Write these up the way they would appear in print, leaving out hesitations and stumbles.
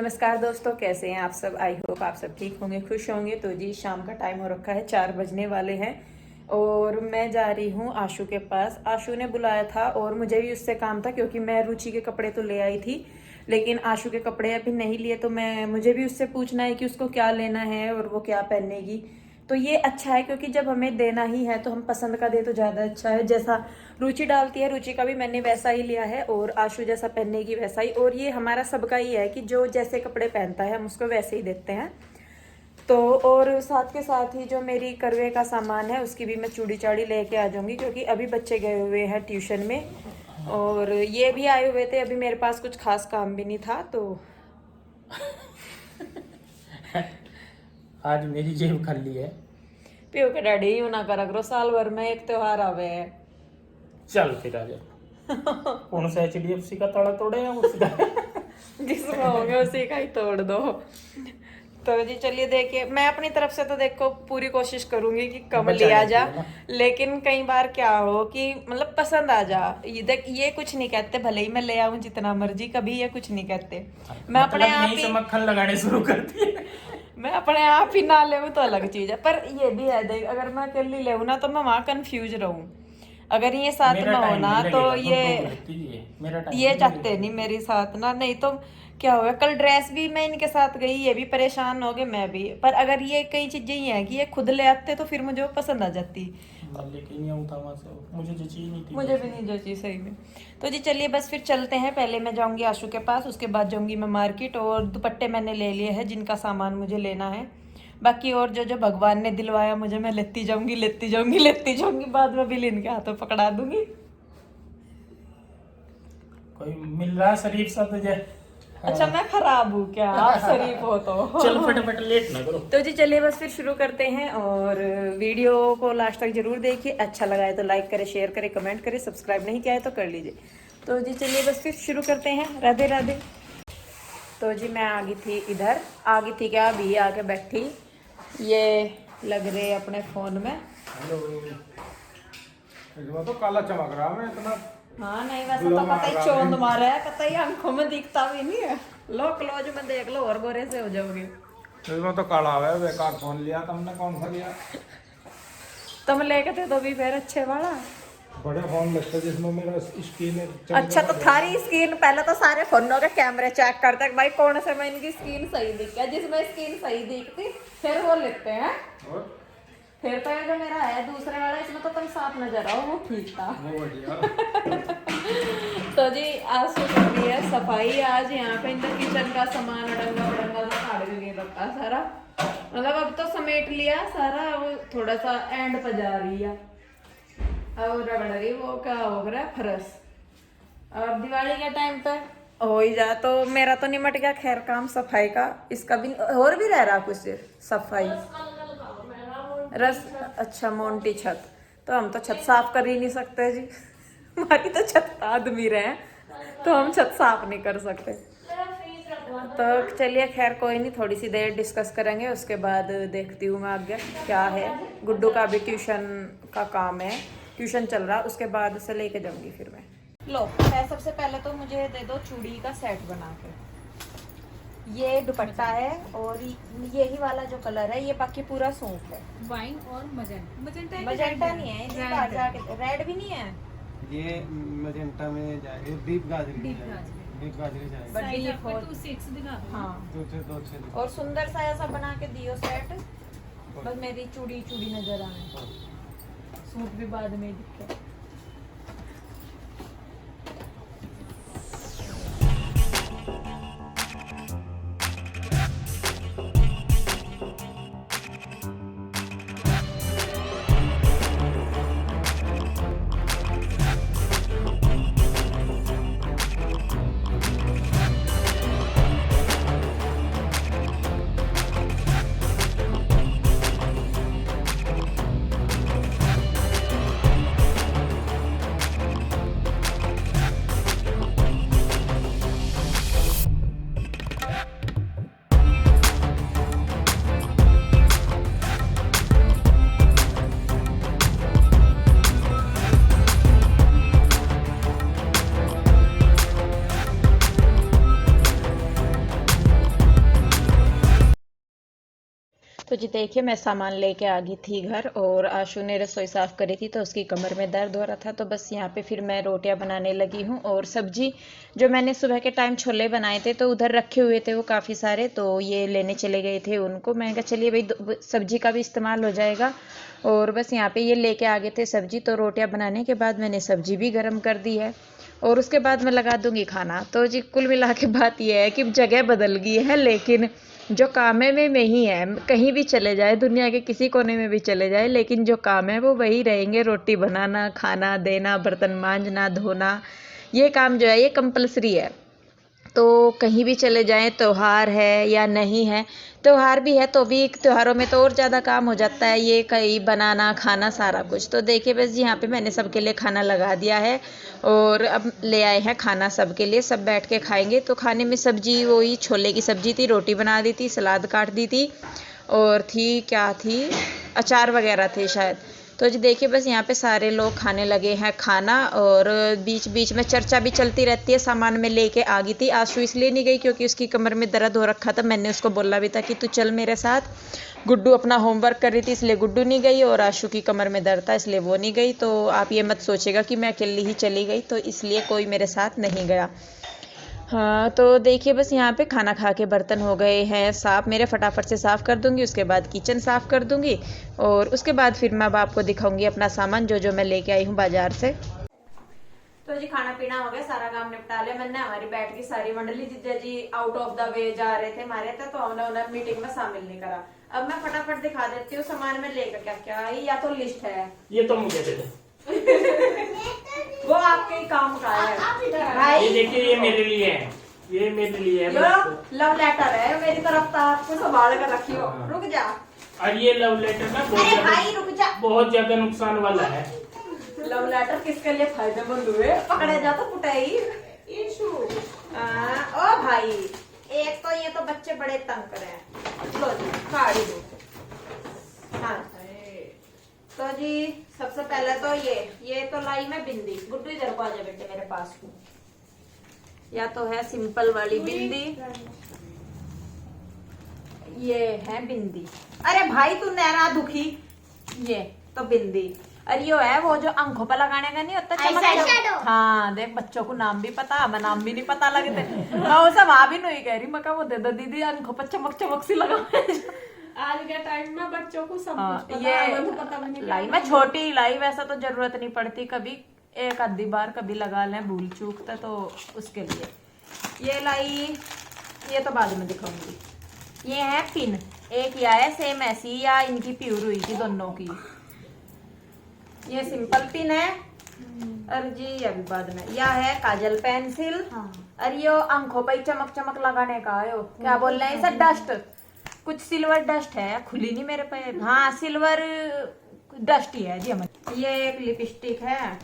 नमस्कार दोस्तों, कैसे हैं आप सब। आई होप आप सब ठीक होंगे, खुश होंगे। तो जी शाम का टाइम हो रखा है, 4 बजने वाले हैं और मैं जा रही हूँ आशु के पास। आशु ने बुलाया था और मुझे भी उससे काम था क्योंकि मैं रुचि के कपड़े तो ले आई थी, लेकिन आशु के कपड़े अभी नहीं लिए। तो मुझे भी उससे पूछना है कि उसको क्या लेना है और वो क्या पहनेगी। तो ये अच्छा है क्योंकि जब हमें देना ही है तो हम पसंद का दे तो ज़्यादा अच्छा है। जैसा रुचि डालती है, रुचि का भी मैंने वैसा ही लिया है और आशु जैसा पहनेगी वैसा ही। और ये हमारा सबका ही है कि जो जैसे कपड़े पहनता है हम उसको वैसे ही देते हैं। तो और साथ के साथ ही जो मेरी करवे का सामान है उसकी भी मैं चूड़ी चाड़ी लेके आ जाऊंगी क्योंकि अभी बच्चे गए हुए हैं ट्यूशन में और ये भी आए हुए थे। अभी मेरे पास कुछ खास काम भी नहीं था तो आज मेरी जेब खाली है। प्यो के डैडी यूं ना करा करो, साल भर में एक त्योहार आवे है। चल फिर आ जा। कौन सा HDFC का ताला तोड़े या उसका? जिसमें होंगे उसी का ही तोड़ दो। तो जी चलिए, देखिए मैं अपनी तरफ से तो देखो पूरी कोशिश करूंगी कि कम लिया जा, लेकिन कई बार क्या हो कि मतलब पसंद आ जा। ये देख, ये कुछ नहीं कहते, भले ही मैं ले आऊं जितना मर्जी, कभी ये कुछ नहीं कहते। मैं अपने आप ही मक्खन लगाने शुरू करती है। मैं अपने आप ही ना ले तो अलग चीज है, पर ये भी है देख, अगर मैं अकेली ले ना तो मैं वहां कंफ्यूज रहूं। अगर ये साथ में हो ना तो ये चाहते नहीं मेरे साथ ना, नहीं तो क्या होगा। कल ड्रेस भी मैं इनके साथ गई, ये भी परेशान हो गए, मैं भी। पर अगर ये कई चीजें ही हैं कि ये खुद ले आते तो फिर मुझे वो पसंद आ जाती। मुझे जची नहीं थी, मुझे भी नहीं जची सही में। तो जी चलिए बस फिर चलते हैं। पहले मैं जाऊंगी आशु के पास, उसके बाद जाऊंगी मैं मार्केट। और दुपट्टे मैंने ले लिए हैं जिनका सामान मुझे लेना है। बाकी और जो जो भगवान ने दिलवाया मुझे, मैं लेती जाऊंगी लेती जाऊंगी लेती जाऊंगी, बाद में बिल इनके हाथों पकड़ा दूंगी। कोई मिल रहा शरीफ सा तुझे? अच्छा मैं खराब हूँ क्या? आप शरीफ हो तो चलो फटाफट लेट ना करो। तो जी चलिए बस फिर शुरू करते हैं और वीडियो को लास्ट तक जरूर देखिए। अच्छा लगा है तो लाइक करें, शेयर करें, कमेंट करें, सब्सक्राइब नहीं किया है तो कर लीजिए। तो जी चलिए बस फिर शुरू करते हैं। राधे राधे। तो जी मैं आ गई थी, इधर आ गई थी क्या, अभी आके बैठी। ये लग रहे अपने फोन में। हेलो, तो काला चमक रहा है इतना। हाँ नहीं, वैसे तो पता ही चौंध मारा है, पता ही आंखों में दिखता भी नहीं है। लो क्लोज में देख लो और गोरे से हो जाओगे। इसमें तो काला है, बेकार फोन लिया तुमने। कौन सा लिया? तुम लेके थे तो भी फिर अच्छे वाला बड़े फोन लगते जिसमें मेरा स्क्रीन अच्छा। तो थारी स्क्रीन, पहले तो सारे फोनों के कैमरे चेक करते हैं भाई कौन से में इनकी स्क्रीन सही दिख है। जिसमें स्क्रीन सही दिखती फिर वो लेते हैं। फिर तो ये जो मेरा है दूसरे वाला, इसमें तो तुम साफ नजर आओ, वो ठीक था। वो बढ़िया। तो जी आज सुबह की है सफाई। आज यहाँ पे इधर किचन का सामान अडंगा बडंगा तो फाड़ के रखा सारा, मतलब अब तो समेट लिया सारा। अब थोड़ा सा एंड पर जा रही है, अब रगड़ रही वो क्या हो रहा है फरस। और दिवाली के टाइम पे हो ही जा तो मेरा तो निमट गया खैर काम सफाई का। इसका भी और भी रह रहा कुछ सफाई रस। अच्छा मोन्टी छत, तो हम तो छत साफ कर ही नहीं सकते जी। हमारी तो छत आदमी रहे तो हम छत साफ नहीं कर सकते। तो चलिए खैर कोई नहीं, थोड़ी सी देर डिस्कस करेंगे, उसके बाद देखती हूँ मैं आगे क्या है। गुड्डू का भी ट्यूशन का काम है, ट्यूशन चल रहा, उसके बाद उसे लेके जाऊंगी फिर मैं। लो है, सबसे पहले तो मुझे दे दो चूड़ी का सेट बना के। ये दुपट्टा है और यही वाला जो कलर है, ये बाकी पूरा सूट है। वाइन और मजेंटा मजेंटा नहीं है, रेड भी नहीं है। ये मजेंटा में जाएगा, दीप गाजरी जाएगा। हाँ और सुंदर सा ऐसा बना के दियो सेट। बस मेरी चूड़ी नजर आए, सूट भी बाद में दिखे। जी देखिए मैं सामान लेके आ गई थी घर और आशु ने रसोई साफ़ करी थी तो उसकी कमर में दर्द हो रहा था तो बस यहाँ पे फिर मैं रोटियां बनाने लगी हूँ। और सब्जी जो मैंने सुबह के टाइम छोले बनाए थे तो उधर रखे हुए थे वो काफ़ी सारे, तो ये लेने चले गए थे उनको। मैंने कहा चलिए भाई सब्जी का भी इस्तेमाल हो जाएगा। और बस यहाँ पे ये लेके आ गए थे सब्जी, तो रोटियाँ बनाने के बाद मैंने सब्जी भी गर्म कर दी है और उसके बाद मैं लगा दूंगी खाना। तो जी कुल मिला के बात यह है कि जगह बदल गई है लेकिन जो काम है में ही है। कहीं भी चले जाए, दुनिया के किसी कोने में भी चले जाए, लेकिन जो काम है वो वही रहेंगे। रोटी बनाना, खाना देना, बर्तन मांजना, धोना, ये काम जो है ये कंपलसरी है। तो कहीं भी चले जाएं, त्यौहार है या नहीं है, त्यौहार भी है तो भी त्योहारों में तो और ज़्यादा काम हो जाता है, ये कहीं बनाना खाना सारा कुछ। तो देखिए बस यहाँ पे मैंने सबके लिए खाना लगा दिया है और अब ले आए हैं खाना सबके लिए, सब बैठ के खाएंगे। तो खाने में सब्जी वही छोले की सब्जी थी, रोटी बना दी थी, सलाद काट दी थी और क्या थी, अचार वगैरह थे शायद। तो जी देखिए बस यहाँ पे सारे लोग खाने लगे हैं खाना और बीच बीच में चर्चा भी चलती रहती है। सामान में लेके आ गई थी, आशु इसलिए नहीं गई क्योंकि उसकी कमर में दर्द हो रखा था। मैंने उसको बोला भी था कि तू चल मेरे साथ। गुड्डू अपना होमवर्क कर रही थी इसलिए गुड्डू नहीं गई और आशु की कमर में दर्द था इसलिए वो नहीं गई। तो आप ये मत सोचेगा कि मैं अकेली ही चली गई, तो इसलिए कोई मेरे साथ नहीं गया। हाँ तो देखिए बस यहाँ पे खाना खा के बर्तन हो गए हैं साफ़ मेरे, फटाफट से साफ़ कर दूंगी, उसके बाद किचन साफ़ कर दूंगी और उसके बाद फिर मैं अब आपको दिखाऊंगी अपना सामान जो मैं लेके आई हूँ बाजार से। तो जी खाना पीना हो गया, सारा काम निपटा लिया मैंने। हमारी बैठ की सारी मंडली, जीजा जी आउट ऑफ द वे जा रहे थे हमारे थे तो हमने उन्हें मीटिंग में शामिल नहीं करा। अब मैं फटाफट दिखा देती हूँ सामान में लेकर क्या क्या आई। या तो लिस्ट है, ये तो मुझे दे दो। वो आपके काम का है भाई। ये देखिए ये मेरे लिए है, ये मेरे लिए है। लव लेटर है मेरी तरफ था, आपको संभाल कर रखियो। रुक जा। और ये लव लेटर ना अरे भाई रुक जा, बहुत ज्यादा नुकसान वाला है। लव लेटर किसके लिए फायदेमंद हुए, पकड़े जा तो कुटाई। ओ भाई एक तो ये तो बच्चे बड़े तंग कर रहे हैं। लो जी फाड़ी दो। हाँ तो जी सबसे पहले तो ये तो लाई मैं बिंदी। गुड्डू इधर को आ जा बेटे मेरे पास। या तो है सिंपल वाली बिंदी, ये है बिंदी। अरे भाई तू नैना दुखी, ये तो बिंदी। अरे यो है वो जो आंखों पर लगाने का नहीं होता चमक। हाँ देख बच्चों को नाम भी पता, मैं नाम भी नहीं पता लगते। मैं उसे वहां भी नहीं कह रही, मैं वो दे दो दीदी आंखों पर चमक चमक सी लगा। आज के टाइम में बच्चों को सब हाँ, कुछ पता है, तो पता भी नहीं लाई मैं छोटी लाई, वैसा तो जरूरत नहीं पड़ती, कभी एक आधी बार कभी लगा लें भूल चूकता तो उसके लिए ये लाई। ये तो बाद में दिखाऊंगी। ये है पिन, एक या है सेम ऐसी या इनकी प्यूर हुई थी दोनों की। ये सिंपल पिन है और जी अभी बाद में या है काजल पेंसिल। और ये आंखों पर चमक चमक लगाने का है, क्या बोल रहे हैं इसे, डस्ट, कुछ सिल्वर डस्ट है, खुली नहीं मेरे पे। हाँ सिल्वर डस्ट ही है जी हमारे। ये एक लिपस्टिक है,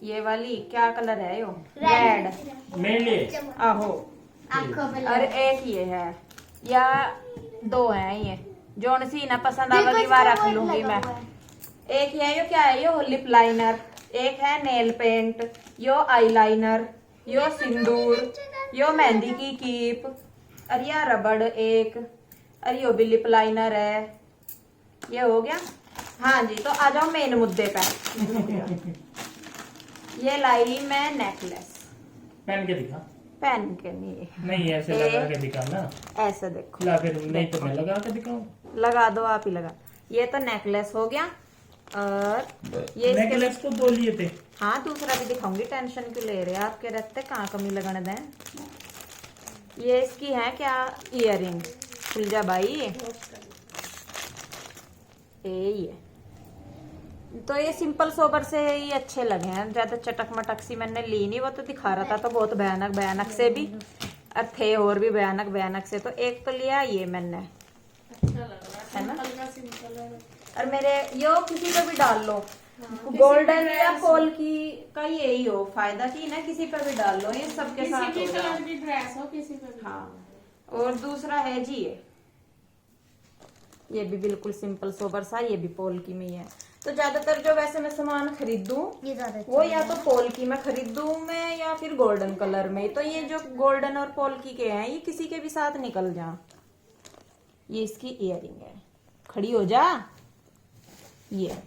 ये वाली क्या कलर है यो, रेड मेरे लिए आहो। और एक ये है, या दो है ये, जोन सी ना पसंद आवेगी वह रख लूंगी मैं। एक है यो क्या है यो लिप लाइनर, एक है नेल पेंट, यो आईलाइनर, यो सिंदूर, यो मेहंदी की कीप, अरे यार रबड़ एक, अरे यो भी लिप लाइनर है। ये हो गया। हाँ जी तो आ जाओ मेन मुद्दे पे। ये लाई मैं नेकलेस, पहन के दिखा। पहन के नहीं ऐसे लगा के दिखा ना, ऐसे देखो। ला फिर नहीं तो मैं लगा के दिखाऊं। लगा दो आप ही लगा। ये तो नेकलेस हो गया और ये नेकलेस तो दो लिए थे। हाँ दूसरा भी दिखाऊंगी, टेंशन क्यों ले रहे हैं आपके रहते, कहाँ कमी लगाने दें। ये इसकी है क्या इयररिंग, खुल जा भाई। ये तो ये सिंपल सोबर से ही अच्छे लगे हैं, ज्यादा चटक मटक सी मैंने ली नहीं। वो तो दिखा रहा था तो बहुत भयानक भयानक से भी और थे और भी भयानक भयानक से। तो एक तो लिया ये मैंने, अच्छा लग रहा है, है ना? सिंपल है। और मेरे यो किसी पे भी डाल लो, गोल्डन या पोल की का यही हो फायदा की ना, किसी पे भी डाल लो, ये सबके साथ किसी होगा। कलर की ड्रेस हो किसी पे भी। हाँ और दूसरा है जी ये भी बिल्कुल सिंपल सोबर सा, ये भी पोल की में ही है। तो ज्यादातर जो वैसे मैं सामान खरीदूं वो या तो पोल की में खरीदूं मैं या फिर गोल्डन कलर में। तो ये जो गोल्डन और पोल की के हैं ये किसी के भी साथ निकल जा, ये इसकी इयरिंग है, खड़ी हो जा। ये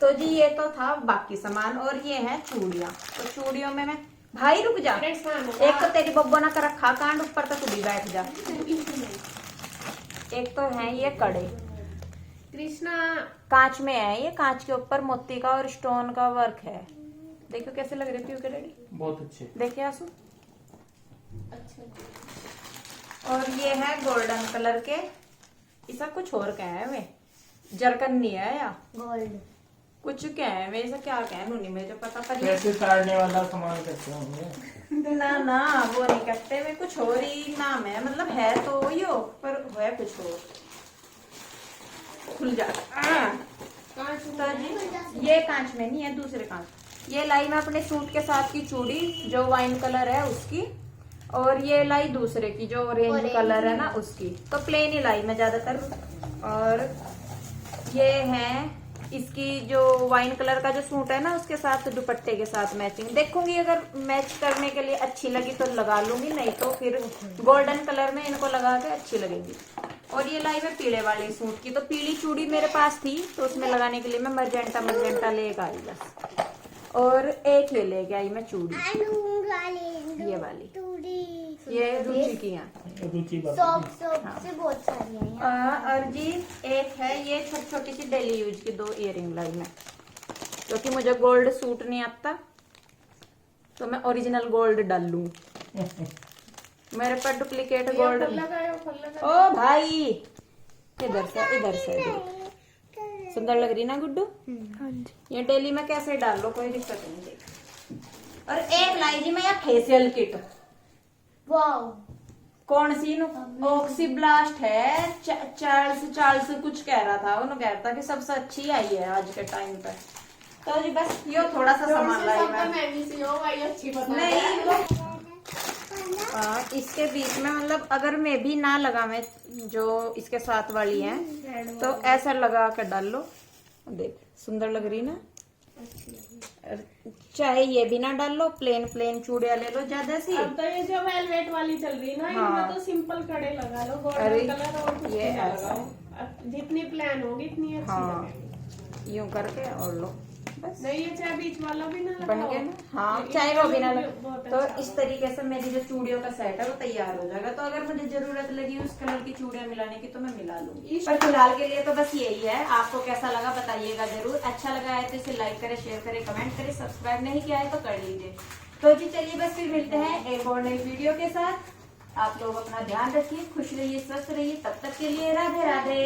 तो जी ये तो था बाकी सामान, और ये है चूड़ियां। तो चूड़ियों में मैं, भाई रुक जा, एक तो तेरी बब्बो ना कर रखा कांड, ऊपर तक भी बैठ जा। एक तो है ये कड़े, कृष्णा कांच में है, ये कांच के ऊपर मोती का और स्टोन का वर्क है। देखो कैसे लग रहे पीयू के डैडी, बहुत अच्छे। देखिए आंसू। अच्छा और ये है गोल्डन कलर के, इसका कुछ और क्या है वे, जरकन नहीं है या गोल्ड कुछ क्या है वे, ऐसा क्या क्या है नहीं मुझे पता, पर ये पैसे ताड़ने वाला सामान कैसे होंगे? ना ना वो नहीं करते वे, कुछ और ही नाम है, मतलब है तो यो पर है कुछ और। खुल जा। कांच तो जी ये कांच में नहीं है, दूसरे कांच। ये लाई मैं अपने सूट के साथ की चूड़ी जो वाइन कलर है उसकी, और ये लाई दूसरे की जो ऑरेंज कलर है ना उसकी। तो प्लेन ही लाई मैं ज्यादातर। और ये है इसकी जो वाइन कलर का जो सूट है ना उसके साथ दुपट्टे के साथ मैचिंग देखूंगी, अगर मैच करने के लिए अच्छी लगी तो लगा लूंगी, नहीं तो फिर गोल्डन कलर में इनको लगा के अच्छी लगेगी। और ये लाई मैं पीले वाले सूट की, तो पीली चूड़ी मेरे पास थी तो उसमें लगाने के लिए मैं मजेंटा लेके आई बस। और एक ये लेके आई मैं चूड़ी, ये वाली, ये रुचि की है। रुचि बात से बहुत सारी हैं और जी एक है ये छोटी सी डेली यूज की 2 इयरिंग लाई मैं, क्योंकि मुझे गोल्ड सूट नहीं आता तो मैं ओरिजिनल गोल्ड डाल लूं, मेरे पर डुप्लीकेट गोल्ड। ओ भाई इधर से सुंदर लग रही ना गुड्डू, ये डेली में कैसे डाल लो कोई दिक्कत नहीं देगी। और एक लाई जी मैं यहाँ फेशियल किट, वाओ कौन सी ऑक्सी ब्लास्ट है, चार्ल्स कुछ कह रहा था, उन्होंने कह रहा था कि सबसे अच्छी आई है आज के टाइम पे। तो जी बस ये थोड़ा सा सामान लाई मैं, महंगी सी हो भाई, अच्छी बता नहीं वो इसके बीच में, मतलब अगर मैं भी ना लगावे जो इसके साथ वाली है तो ऐसा लगा कर डाल लो, देख सुंदर लग रही ना। चाहे ये भी ना डाल लो, प्लेन चूड़ियां ले लो ज्यादा सी। अब तो ये जो वेलवेट वाली चल रही है ना, हाँ। इनमें तो सिंपल कड़े लगा लो, अरे, गोल्डन कलर और कुछ ये ना ऐसा। लगाओ, जितनी प्लान होगी इतनी अच्छी हाँ लगेगी। यूं करके और लो बस, नहीं ये चाहे बीच वाला भी ना लगाओ, बन गया ना। हाँ ये चाहे वो भी ना लगे। बहुत तो अच्छा इस तरीके से मेरी जो चूड़ियों का सेट है वो तैयार हो जाएगा। तो अगर मुझे जरूरत लगी उस कलर की चूड़ियां मिलाने की तो मैं मिला लूंगी, पर फिलहाल के लिए तो बस यही है। आपको कैसा लगा बताइएगा जरूर, अच्छा लगा है तो इसे लाइक करें, शेयर करें, कमेंट करें, सब्सक्राइब नहीं किया है तो कर लीजिए। तो जी चलिए बस फिर मिलते हैं एक और नई वीडियो के साथ। आप लोग अपना ध्यान रखिए, खुश रहिए, स्वस्थ रहिए, तब तक के लिए राधे राधे।